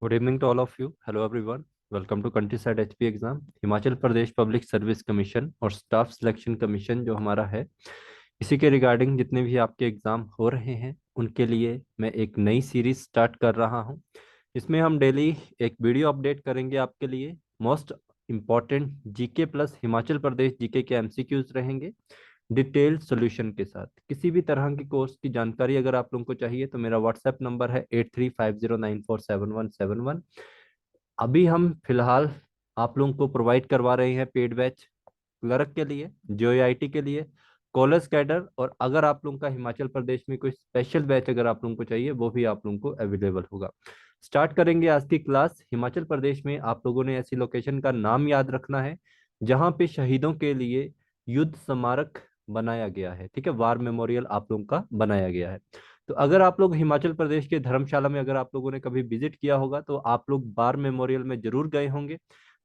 Good evening to all of you. Hello everyone, welcome to countryside HP exam. Himachal Pradesh public service commission और staff selection commission जो हमारा है, इसी के regarding जितने भी आपके एग्जाम हो रहे हैं उनके लिए मैं एक नई सीरीज स्टार्ट कर रहा हूं। इसमें हम डेली एक वीडियो अपडेट करेंगे आपके लिए। Most important GK plus Himachal Pradesh GK के एमसीक्यूज रहेंगे डिटेल्ड सॉल्यूशन के साथ। किसी भी तरह की कोर्स की जानकारी अगर आप लोगों को चाहिए तो मेरा व्हाट्सएप नंबर है 8350947171। अभी हम फिलहाल आप लोगों को प्रोवाइड करवा रहे हैं पेड बैच क्लर्क के लिए, जेईआईटी के लिए, कॉलेज कैडर, और अगर आप लोगों का हिमाचल प्रदेश में कोई स्पेशल बैच अगर आप लोगों को चाहिए वो भी आप लोगों को अवेलेबल होगा। स्टार्ट करेंगे आज की क्लास। हिमाचल प्रदेश में आप लोगों ने ऐसी लोकेशन का नाम याद रखना है जहां पे शहीदों के लिए युद्ध स्मारक बनाया गया है। ठीक है, वार मेमोरियल आप लोगों का बनाया गया है। तो अगर आप लोग हिमाचल प्रदेश के धर्मशाला में अगर आप लोगों ने कभी विजिट किया होगा तो आप लोग वार मेमोरियल में जरूर गए होंगे।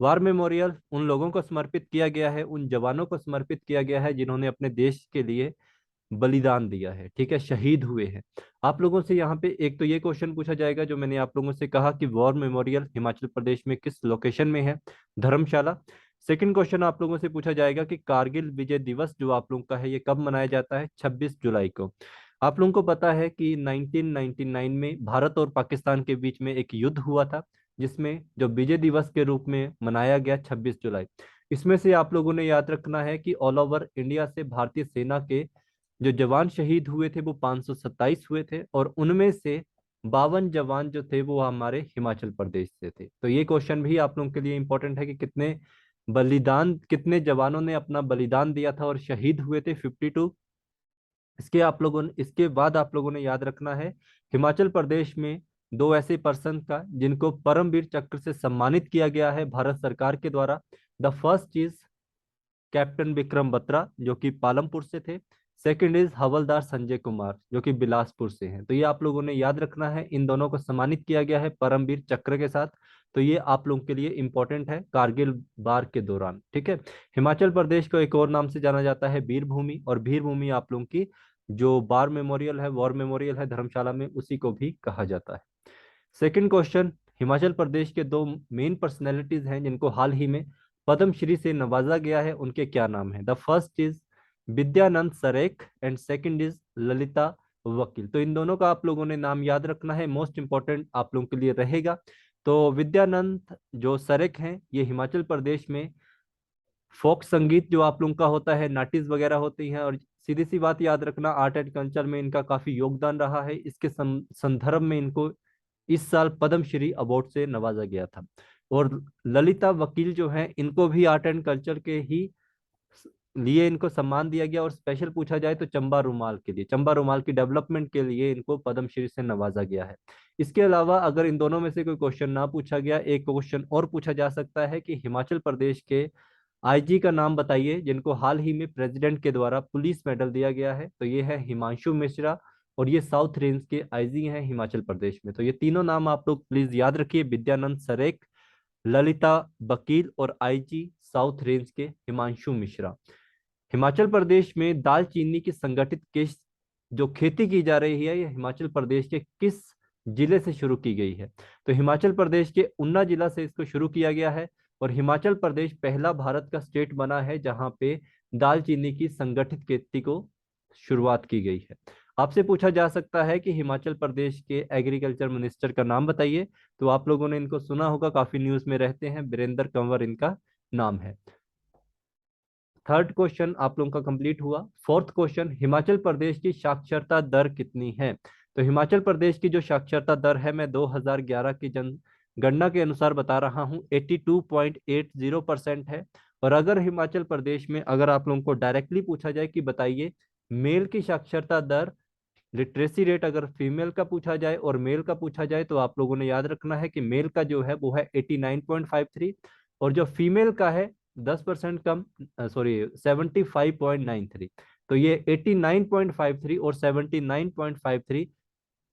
वार मेमोरियल उन लोगों को समर्पित किया गया है, उन जवानों को समर्पित किया गया है जिन्होंने अपने देश के लिए बलिदान दिया है। ठीक है, शहीद हुए हैं। आप लोगों से यहाँ पे एक तो ये क्वेश्चन पूछा जाएगा जो मैंने आप लोगों से कहा कि वॉर मेमोरियल हिमाचल प्रदेश में किस लोकेशन में है, धर्मशाला। सेकंड क्वेश्चन आप लोगों से पूछा जाएगा कि कारगिल विजय दिवस जो आप लोगों का है ये कब मनाया जाता है, 26 जुलाई को। आप लोगों को पता है कि 1999 में भारत और पाकिस्तान के बीच में एक युद्ध हुआ था जिसमें जो विजय दिवस के रूप में मनाया गया 26 जुलाई। इसमें से आप लोगों ने याद रखना है कि ऑल ओवर इंडिया से भारतीय सेना के जो जवान शहीद हुए थे वो 527 हुए थे, और उनमें से 52 जवान जो थे वो हमारे हिमाचल प्रदेश से थे। तो ये क्वेश्चन भी आप लोगों के लिए इंपॉर्टेंट है कि कितने जवानों ने अपना बलिदान दिया था और शहीद हुए थे, 52। इसके बाद आप लोगों ने याद रखना है हिमाचल प्रदेश में दो ऐसे पर्सन का जिनको परमवीर चक्र से सम्मानित किया गया है भारत सरकार के द्वारा। The first is captain Vikram Batra जो कि पालमपुर से थे। सेकंड इज हवलदार संजय कुमार जो कि बिलासपुर से हैं। तो ये आप लोगों ने याद रखना है, इन दोनों को सम्मानित किया गया है परमवीर चक्र के साथ। तो ये आप लोगों के लिए इंपॉर्टेंट है कारगिल वार के दौरान। ठीक है, हिमाचल प्रदेश को एक और नाम से जाना जाता है वीर भूमि, और वीर भूमि आप लोगों की जो वार मेमोरियल है, वॉर मेमोरियल है धर्मशाला में, उसी को भी कहा जाता है। सेकंड क्वेश्चन, हिमाचल प्रदेश के दो मेन पर्सनैलिटीज हैं जिनको हाल ही में पद्मश्री से नवाजा गया है, उनके क्या नाम है? The first is Vidyanand Sarekh and second is Lalita Vakil. तो इन दोनों का आप लोगों ने नाम याद रखना है, मोस्ट इंपॉर्टेंट आप लोगों के लिए रहेगा। तो विद्यानंद जो सरेख हैं ये हिमाचल प्रदेश में फोक संगीत जो आप लोगों का होता है, नाटिस वगैरह होती हैं, और सीधी सी बात याद रखना आर्ट एंड कल्चर में इनका काफी योगदान रहा है। इसके संदर्भ में इनको इस साल पद्मश्री अवार्ड से नवाजा गया था। और ललिता वकील जो हैं इनको भी आर्ट एंड कल्चर के ही लिए इनको सम्मान दिया गया, और स्पेशल पूछा जाए तो चंबा रुमाल के लिए, चंबा रुमाल की डेवलपमेंट के लिए इनको पद्मश्री से नवाजा गया है। इसके अलावा अगर इन दोनों में से कोई क्वेश्चन ना पूछा गया, एक क्वेश्चन और पूछा जा सकता है कि हिमाचल प्रदेश के आईजी का नाम बताइए जिनको हाल ही में प्रेसिडेंट के द्वारा पुलिस मेडल दिया गया है। तो ये है हिमांशु मिश्रा, और ये साउथ रेंज के आईजी हैं हिमाचल प्रदेश में। तो ये तीनों नाम आप लोग प्लीज याद रखिए, विद्यानंद सरेख, ललिता वकील, और आईजी साउथ रेंज के हिमांशु मिश्रा। हिमाचल प्रदेश में दालचीनी की संगठित किस जो खेती की जा रही है, यह हिमाचल प्रदेश के किस जिले से शुरू की गई है? तो हिमाचल प्रदेश के ऊना जिला से इसको शुरू किया गया है, और हिमाचल प्रदेश पहला भारत का स्टेट बना है जहां पे दालचीनी की संगठित खेती को शुरुआत की गई है। आपसे पूछा जा सकता है कि हिमाचल प्रदेश के एग्रीकल्चर मिनिस्टर का नाम बताइए। तो आप लोगों ने इनको सुना होगा, काफी न्यूज में रहते हैं, वीरेंद्र कंवर इनका नाम है। थर्ड क्वेश्चन आप लोगों का कंप्लीट हुआ। फोर्थ क्वेश्चन, हिमाचल प्रदेश की साक्षरता दर कितनी है? तो हिमाचल प्रदेश की जो साक्षरता दर है, मैं 2011 की जनगणना के अनुसार बता रहा हूँ, 82.80% है। और अगर हिमाचल प्रदेश में अगर आप लोगों को डायरेक्टली पूछा जाए कि बताइए मेल की साक्षरता दर, लिटरेसी रेट, अगर फीमेल का पूछा जाए और मेल का पूछा जाए तो आप लोगों ने याद रखना है कि मेल का जो है वो है 89.53, और जो फीमेल का है 10% कम, सॉरी 75.93। तो ये 89.53 और 79.53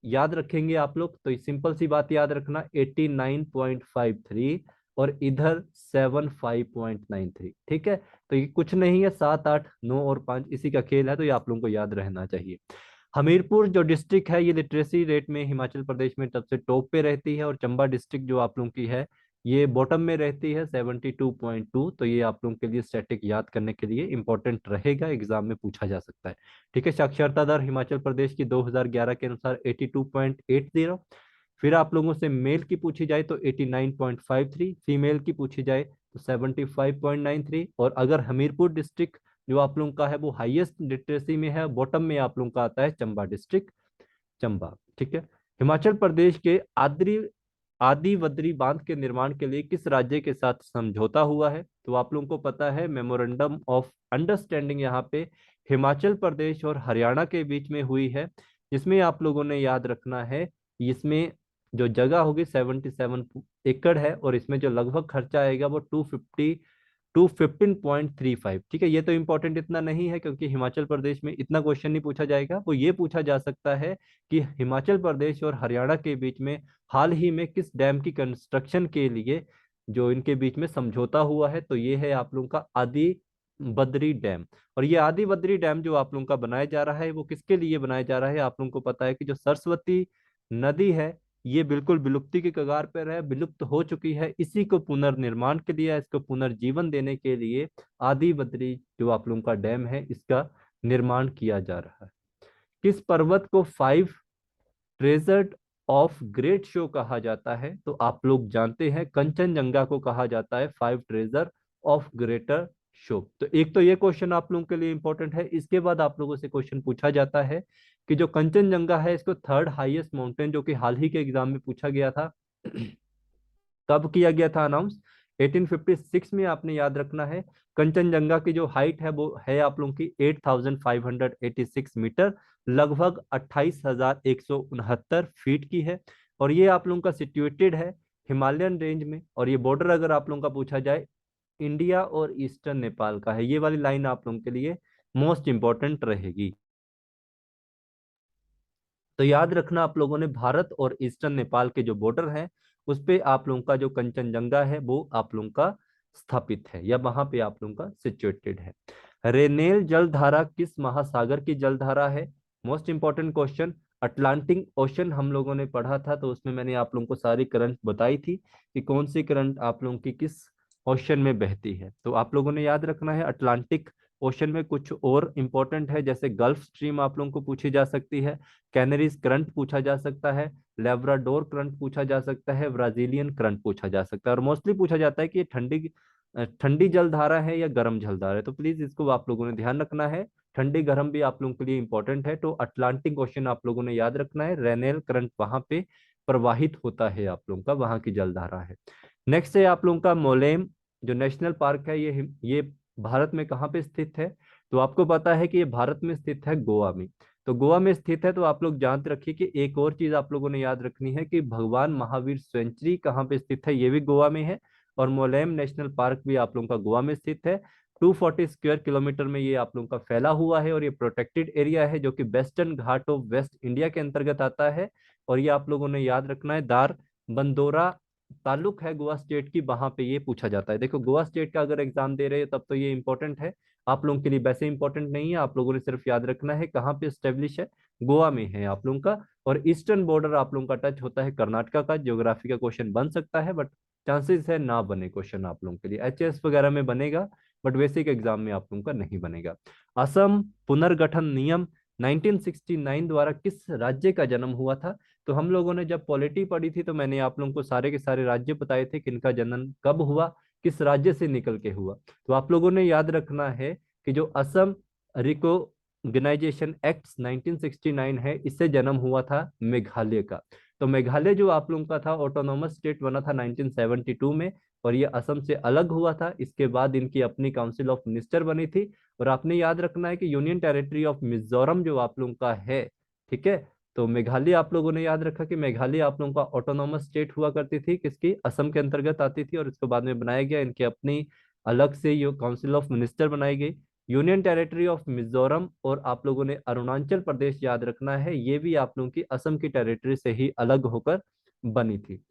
याद रखेंगे आप लोग। तो सिंपल सी बात याद रखना, 89.53 और इधर 75.93। ठीक है, तो ये कुछ नहीं है, 7 8 9 और 5 इसी का खेल है, तो ये आप लोगों को याद रहना चाहिए। हमीरपुर जो डिस्ट्रिक्ट है ये लिटरेसी रेट में हिमाचल प्रदेश में सबसे टॉप पे रहती है, और चंबा डिस्ट्रिक्ट जो आप लोगों की है ये बॉटम में रहती है 72.2। तो ये आप लोगों के लिए स्टैटिक याद करने के लिए इंपॉर्टेंट रहेगा, एग्जाम में पूछा जा सकता है। ठीक है, साक्षरता दर हिमाचल प्रदेश की 2011 के अनुसार 82.80। फिर आप लोगों से मेल की पूछी जाए तो 89.53, फीमेल की पूछी जाए तो 75.93। और अगर हमीरपुर डिस्ट्रिक्ट जो आप लोगों का है वो हाईएस्ट लिटरेसी में है, बॉटम में आप लोगों का आता है चंबा डिस्ट्रिक्ट, चंबा। ठीक है, हिमाचल प्रदेश के आद्री आदि वद्री बांध के निर्माण के लिए किस राज्य के साथ समझौता हुआ है? तो आप लोगों को पता है मेमोरेंडम ऑफ अंडरस्टैंडिंग यहाँ पे हिमाचल प्रदेश और हरियाणा के बीच में हुई है, जिसमें आप लोगों ने याद रखना है इसमें जो जगह होगी 77 एकड़ है, और इसमें जो लगभग खर्चा आएगा वो 215.35। ठीक है, ये तो इंपॉर्टेंट इतना नहीं है क्योंकि हिमाचल प्रदेश में इतना क्वेश्चन नहीं पूछा जाएगा। वो ये पूछा जा सकता है कि हिमाचल प्रदेश और हरियाणा के बीच में हाल ही में किस डैम की कंस्ट्रक्शन के लिए जो इनके बीच में समझौता हुआ है, तो ये है आप लोगों का आदि बद्री डैम। और ये आदि बद्री डैम जो आप लोगों का बनाया जा रहा है वो किसके लिए बनाया जा रहा है? आप लोगों को पता है कि जो सरस्वती नदी है ये बिल्कुल विलुप्ति के कगार पर है, विलुप्त हो चुकी है, इसी को पुनर्निर्माण के लिए, इसको पुनर्जीवन देने के लिए आदि बद्री जो आप लोगों का डैम है इसका निर्माण किया जा रहा है। किस पर्वत को 5 ट्रेजर्ड ऑफ ग्रेट शो कहा जाता है? तो आप लोग जानते हैं कंचनजंगा को कहा जाता है 5 ट्रेजर ऑफ ग्रेटर शो। तो एक तो ये क्वेश्चन आप लोगों के लिए इंपॉर्टेंट है। इसके बाद आप लोगों से क्वेश्चन पूछा जाता है कि जो कंचनजंगा है इसको थर्ड हाईएस्ट माउंटेन, जो कि हाल ही के एग्जाम में पूछा गया था, कब किया गया था अनाउंस? 1856 में। आपने याद रखना है कंचनजंगा की जो हाइट है वो है आप लोगों की 8586 मीटर, लगभग 28,169 फीट की है। और ये आप लोगों का सिचुएटेड है हिमालयन रेंज में, और ये बॉर्डर अगर आप लोगों का पूछा जाए इंडिया और ईस्टर्न नेपाल का है। ये वाली लाइन आप लोगों के लिए मोस्ट इंपॉर्टेंट रहेगी। तो याद रखना आप लोगों ने भारत और ईस्टर्न नेपाल के जो बॉर्डर है उस पे आप लोगों का जो कंचनजंगा है वो आप लोगों का स्थापित है, या वहां पे आप लोगों का सिचुएटेड है। रेनेल जलधारा किस महासागर की जलधारा है? Most important question. Atlantic ocean हम लोगों ने पढ़ा था, तो उसमें मैंने आप लोगों को सारी करंट बताई थी कि कौन सी करंट आप लोगों की किस ओशन में बहती है। तो आप लोगों ने याद रखना है अटलांटिक ओशन में कुछ और इंपॉर्टेंट है, जैसे गल्फ स्ट्रीम आप लोगों को पूछी जा सकती है, कैनरीज करंट पूछा जा सकता है, लेब्राडोर करंट पूछा जा सकता है, ब्राजीलियन करंट पूछा जा सकता है। और मोस्टली पूछा जाता है कि ये ठंडी जलधारा है या गर्म जलधारा है, तो प्लीज इसको आप लोगों ने ध्यान रखना है। ठंडी गर्म भी आप लोगों के लिए इंपॉर्टेंट है। तो अटलांटिक ओशन आप लोगों ने याद रखना है, रेनेल करंट वहां पे प्रवाहित होता है, आप लोगों का वहां की जलधारा है। नेक्स्ट है आप लोगों का मोलेम जो नेशनल पार्क है, ये भारत में कहाँ पे स्थित है? तो आपको पता है कि ये भारत में स्थित है गोवा में। तो गोवा में स्थित है, तो आप लोग जान रखिए कि एक और चीज आप लोगों ने याद रखनी है कि भगवान महावीर सेंचुरी कहाँ पे स्थित है, ये भी गोवा में है। और मोलेम नेशनल पार्क भी आप लोगों का गोवा में स्थित है। 240 स्क्वायर किलोमीटर में ये आप लोगों का फैला हुआ है, और ये प्रोटेक्टेड एरिया है जो कि western Ghat of waste India के अंतर्गत आता है। और ये आप लोगों ने याद रखना है दार बंदोरा ताल्लुक है गोवा स्टेट की, वहां पे ये पूछा जाता है। देखो गोवा स्टेट का अगर एग्जाम दे रहे हो तब तो ये इंपॉर्टेंट है, आप लोगों के लिए वैसे इंपॉर्टेंट नहीं है। आप लोगों ने सिर्फ याद रखना है कहाँ पे स्टेब्लिश है, गोवा में है आप लोगों का। और ईस्टर्न बॉर्डर आप लोगों का टच होता है कर्नाटका का। ज्योग्राफी का क्वेश्चन बन सकता है, बट चांसेस है ना बने क्वेश्चन आप लोगों के लिए, एचएस वगैरह में बनेगा बट बेसिक एग्जाम में आप लोगों का नहीं बनेगा। असम पुनर्गठन नियम 1969 द्वारा किस राज्य का जन्म हुआ था? तो हम लोगों ने जब पॉलिटी पढ़ी थी तो मैंने आप लोगों को सारे के सारे राज्य बताए थे कि इनका जन्म कब हुआ, किस राज्य से निकल के हुआ। तो आप लोगों ने याद रखना है कि जो असम रिकॉग्नाइजेशन एक्ट 1969 है, इससे जन्म हुआ था मेघालय का। तो मेघालय जो आप लोगों का था ऑटोनोमस स्टेट बना था 1972 में, और ये असम से अलग हुआ था। इसके बाद इनकी अपनी काउंसिल ऑफ मिनिस्टर बनी थी। और आपने याद रखना है कि यूनियन टेरिटरी ऑफ मिजोरम जो आप लोगों का है, ठीक है, तो मेघालय आप लोगों ने याद रखा कि मेघालय आप लोगों का ऑटोनोमस स्टेट हुआ करती थी, किसकी? असम के अंतर्गत आती थी। और इसको बाद में बनाया गया, इनकी अपनी अलग से ये काउंसिल ऑफ मिनिस्टर बनाई गई। यूनियन टेरिटरी ऑफ मिजोरम और आप लोगों ने अरुणाचल प्रदेश याद रखना है, ये भी आप लोगों की असम की टेरिटरी से ही अलग होकर बनी थी।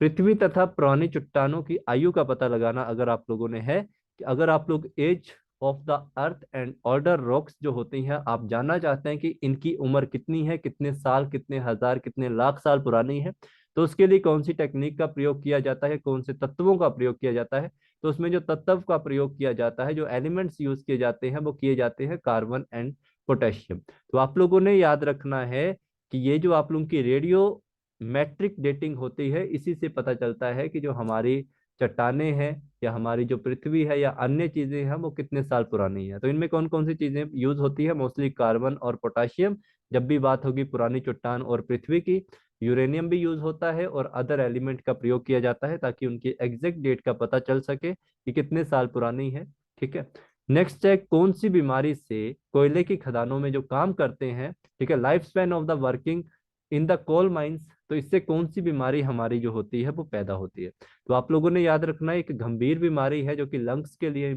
पृथ्वी तथा पुरानी चट्टानों की आयु का पता लगाना अगर आप लोगों ने है कि अगर आप लोग age of the earth and order rocks जो होती हैं, आप जानना चाहते हैं कि इनकी उम्र कितनी है, कितने साल, कितने हजार, कितने लाख साल पुरानी है, तो उसके लिए कौन सी टेक्निक का प्रयोग किया जाता है, कौन से तत्वों का प्रयोग किया जाता है। तो उसमें जो तत्व का प्रयोग किया जाता है, जो एलिमेंट्स यूज किए जाते हैं, वो किए जाते हैं कार्बन एंड पोटेशियम। तो आप लोगों ने याद रखना है कि ये जो आप लोगों की रेडियो मैट्रिक डेटिंग होती है, इसी से पता चलता है कि जो हमारी चट्टाने हैं या हमारी जो पृथ्वी है या अन्य चीजें हैं वो कितने साल पुरानी है। तो इनमें कौन कौन सी चीजें यूज होती है, मोस्टली कार्बन और पोटाशियम। जब भी बात होगी पुरानी चट्टान और पृथ्वी की, यूरेनियम भी यूज होता है और अदर एलिमेंट का प्रयोग किया जाता है ताकि उनकी एग्जैक्ट डेट का पता चल सके कि कितने साल पुरानी है। ठीक है। नेक्स्ट है, कौन सी बीमारी से कोयले की खदानों में जो काम करते हैं, ठीक है, life span of the working in the coal mines, तो इससे कौन सी बीमारी हमारी जो होती है वो पैदा होती है। तो आप लोगों ने याद रखना है, एक गंभीर बीमारी है जो कि लंग्स के लिए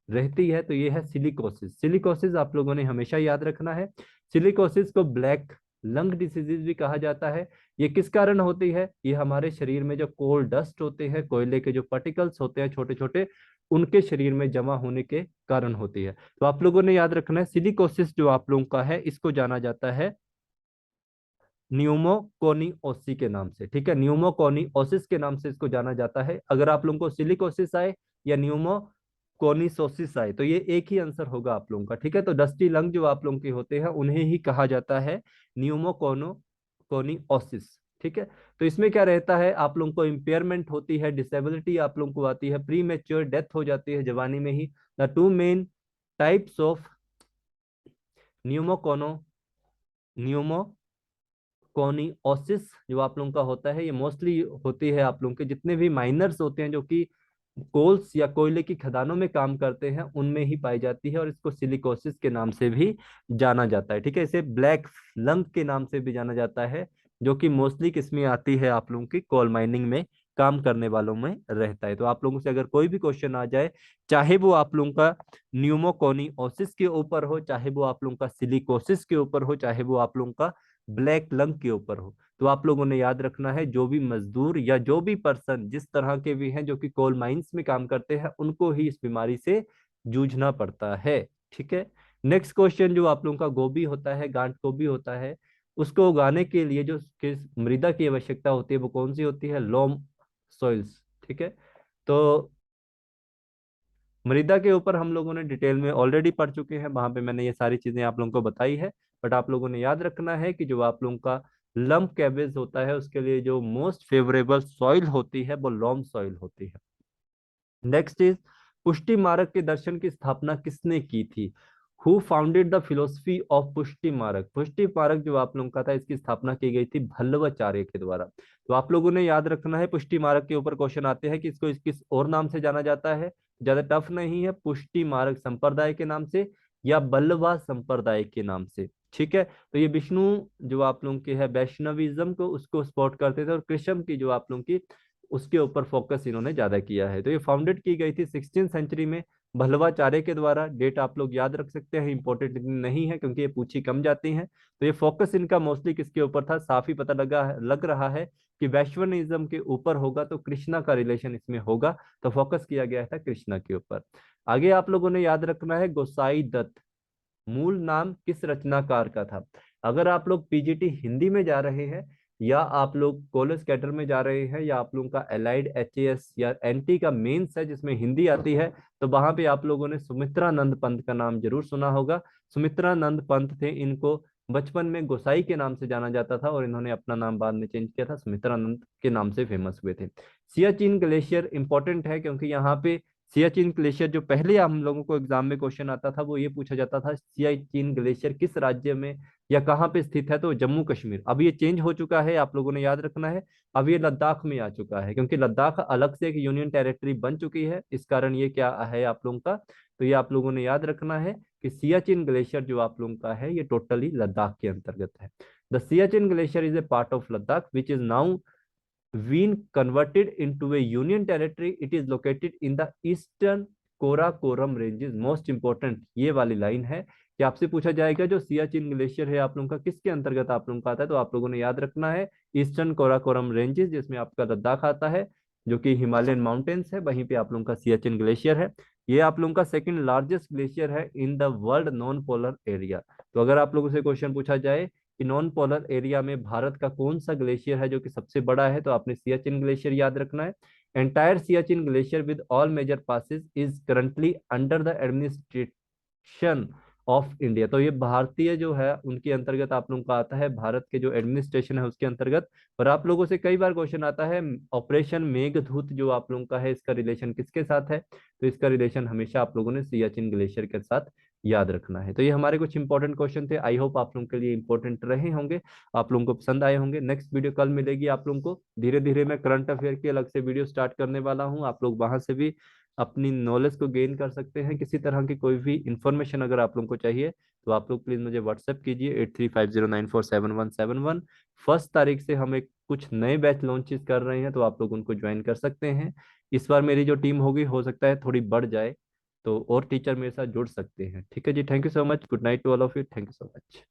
रहती है, तो ये है सिलिकोसिस। सिलिकोसिस आप लोगों ने हमेशा याद रखना है। सिलिकोसिस को ब्लैक लंग डिसीजेज भी कहा जाता है। ये किस कारण होती है, ये हमारे शरीर में जो कोल डस्ट होते हैं, कोयले के जो पार्टिकल्स होते हैं छोटे छोटे, उनके शरीर में जमा होने के कारण होती है। तो आप लोगों ने याद रखना है, सिलिकोसिस जो आप लोगों का है इसको जाना जाता है न्यूमोकोनियोसिस के नाम से। ठीक है, न्यूमोकोनियोसिस के नाम से इसको जाना जाता है। अगर आप लोगों को सिलिकोसिस आए या न्यूमोकोनिसोसिस आए, तो ये एक ही आंसर होगा आप लोगों का। ठीक है, तो डस्टी लंग जो आप लोगों के होते हैं उन्हें ही कहा जाता है न्यूमोकोनियोसिस। ठीक है, तो इसमें क्या रहता है, आप लोगों को इम्पेयरमेंट होती है, डिसेबिलिटी आप लोगों को आती है, प्री मेच्योर डेथ हो जाती है जवानी में ही। The two main types of pneumoconiosis जो आप लोगों का होता है, ये मोस्टली होती है आप लोगों के जितने भी माइनर्स होते हैं जो कि कोल्स या कोयले की खदानों में काम करते हैं, उनमें ही पाई जाती है, और इसको सिलिकोसिस के नाम से भी जाना जाता है। ठीक है, इसे ब्लैक लंग के नाम से भी जाना जाता है, जो कि मोस्टली किसमें आती है, आप लोगों की कोल माइनिंग में काम करने वालों में रहता है। तो आप लोगों से अगर कोई भी क्वेश्चन आ जाए, चाहे वो आप लोगों का न्यूमोकोनियोसिस के ऊपर हो, चाहे वो आप लोगों का सिलिकोसिस के ऊपर हो, चाहे वो आप लोगों का ब्लैक लंग के ऊपर हो, तो आप लोगों ने याद रखना है, जो भी मजदूर या जो भी पर्सन जिस तरह के भी हैं जो कि कोल माइंस में काम करते हैं, उनको ही इस बीमारी से जूझना पड़ता है। ठीक है। नेक्स्ट क्वेश्चन, जो आप लोगों का गोभी होता है, गांठ गोभी होता है, उसको उगाने के लिए जो किस मृदा की आवश्यकता होती है वो कौन सी होती है, लोम सॉइल्स। ठीक है, तो मृदा के ऊपर हम लोगों ने डिटेल में ऑलरेडी पढ़ चुके हैं, वहां पे मैंने ये सारी चीजें आप लोगों को बताई है। बट आप लोगों ने याद रखना है कि जो आप लोगों का लम्प कैबेज होता है, उसके लिए जो मोस्ट फेवरेबल सॉइल होती है वो लॉम सॉइल होती है। नेक्स्ट इज, पुष्टि मार्ग के दर्शन की स्थापना किसने की थी, who founded the philosophy of पुष्टि मार्ग। पुष्टि मार्ग जो आप लोगों का था, इसकी स्थापना की गई थी भल्लवाचार्य के द्वारा। तो आप लोगों ने याद रखना है, पुष्टि मार्ग के ऊपर क्वेश्चन आते हैं कि इसको किस और नाम से जाना जाता है, ज्यादा टफ नहीं है, पुष्टि मार्ग संप्रदाय के नाम से या बल्लवा संप्रदाय के नाम से। ठीक है, तो ये विष्णु जो आप लोगों के है वैष्णविज्म को उसको सपोर्ट करते थे, और कृष्ण की जो आप लोगों की उसके ऊपर फोकस इन्होंने ज्यादा किया है। तो ये फाउंडेड की गई थी 16 सेंचुरी में भल्लवाचार्य के द्वारा। डेट आप लोग याद रख सकते हैं, इंपॉर्टेंट नहीं है क्योंकि ये पूछी कम जाती हैं। तो ये फोकस इनका मोस्टली किसके ऊपर था, साफ ही पता लग रहा है कि वैश्वनिज्म के ऊपर होगा, तो कृष्णा का रिलेशन इसमें होगा, तो फोकस किया गया था कृष्णा के ऊपर। आगे आप लोगों ने याद रखना है, गोसाई दत्त मूल नाम किस रचनाकार का था। अगर आप लोग पीजीटी हिंदी में जा रहे हैं, या आप लोग कॉलेज कैडर में जा रहे हैं, या आप लोगों का एलाइड एचएएस या एनटी का मेंस है जिसमें हिंदी आती है, तो वहां पे आप लोगों ने सुमित्रानंद पंत का नाम जरूर सुना होगा। सुमित्रानंद पंत थे, इनको बचपन में गोसाई के नाम से जाना जाता था, और इन्होंने अपना नाम बाद में चेंज किया था, सुमित्रानंद के नाम से फेमस हुए थे। सियाचिन ग्लेशियर इंपॉर्टेंट है क्योंकि यहाँ पे सियाचिन ग्लेशियर जो पहले हम लोगों को एग्जाम में क्वेश्चन आता था, वो ये पूछा जाता था सियाचिन ग्लेशियर किस राज्य में या कहाँ पे स्थित है, तो जम्मू कश्मीर। अब ये चेंज हो चुका है, आप लोगों ने याद रखना है, अब ये लद्दाख में आ चुका है, क्योंकि लद्दाख अलग से एक यूनियन टेरिटरी बन चुकी है, इस कारण ये क्या है आप लोगों का, तो ये आप लोगों ने याद रखना है कि सियाचिन ग्लेशियर जो आप लोगों का है ये टोटली लद्दाख के अंतर्गत है। The Siachen glacier is a part of Ladakh which is now been converted into a union territory. It is located in the eastern Karakoram ranges. Most important ये वाली लाइन है कि आपसे पूछा जाएगा जो सियाचिन ग्लेशियर है आप लोगों का किसके अंतर्गत आप लोगों का आता है, तो आप लोगों ने याद रखना है ईस्टर्न कोराकोरम रेंजेस, जिसमें आपका लद्दाख आता है जो कि हिमालयन माउंटेन्स है, वहीं पे आप लोगों का सियाचिन ग्लेशियर है। ये आप लोगों का सेकंड लार्जेस्ट ग्लेशियर है in the world non polar area. तो अगर आप लोगों से क्वेश्चन पूछा जाए कि नॉन पोलर एरिया में भारत का कौन सा ग्लेशियर है जो कि सबसे बड़ा है, तो आपने सियाचिन ग्लेशियर याद रखना है। Entire Siachen glacier with all major passes is currently under the administration of India. तो ये भारतीय जो है उनके अंतर्गत आप लोगों का आता है, भारत के जो एडमिनिस्ट्रेशन है उसके अंतर्गत। और आप लोगों से कई बार क्वेश्चन आता है ऑपरेशन मेघदूत जो आप लोगों का है, इसका रिलेशन किसके साथ है? तो इसका रिलेशन हमेशा आप लोगों ने सियाचिन ग्लेशियर के साथ याद रखना है। तो ये हमारे कुछ इंपॉर्टेंट क्वेश्चन थे, आई होप आप लोगों के लिए इंपॉर्टेंट रहे होंगे, आप लोगों को पसंद आए होंगे। नेक्स्ट वीडियो कल मिलेगी आप लोगों को। धीरे धीरे मैं करंट अफेयर की अलग से वीडियो स्टार्ट करने वाला हूँ, आप लोग वहां से भी अपनी नॉलेज को गेन कर सकते हैं। किसी तरह की कोई भी इंफॉर्मेशन अगर आप लोगों को चाहिए तो आप लोग प्लीज मुझे व्हाट्सएप कीजिए 8350947171। 1 तारीख से हम एक कुछ नए बैच लॉन्चेस कर रहे हैं, तो आप लोग उनको ज्वाइन कर सकते हैं। इस बार मेरी जो टीम होगी हो सकता है थोड़ी बढ़ जाए, तो और टीचर मेरे साथ जुड़ सकते हैं। ठीक है जी, thank you so much, good night to all of you, thank you so much.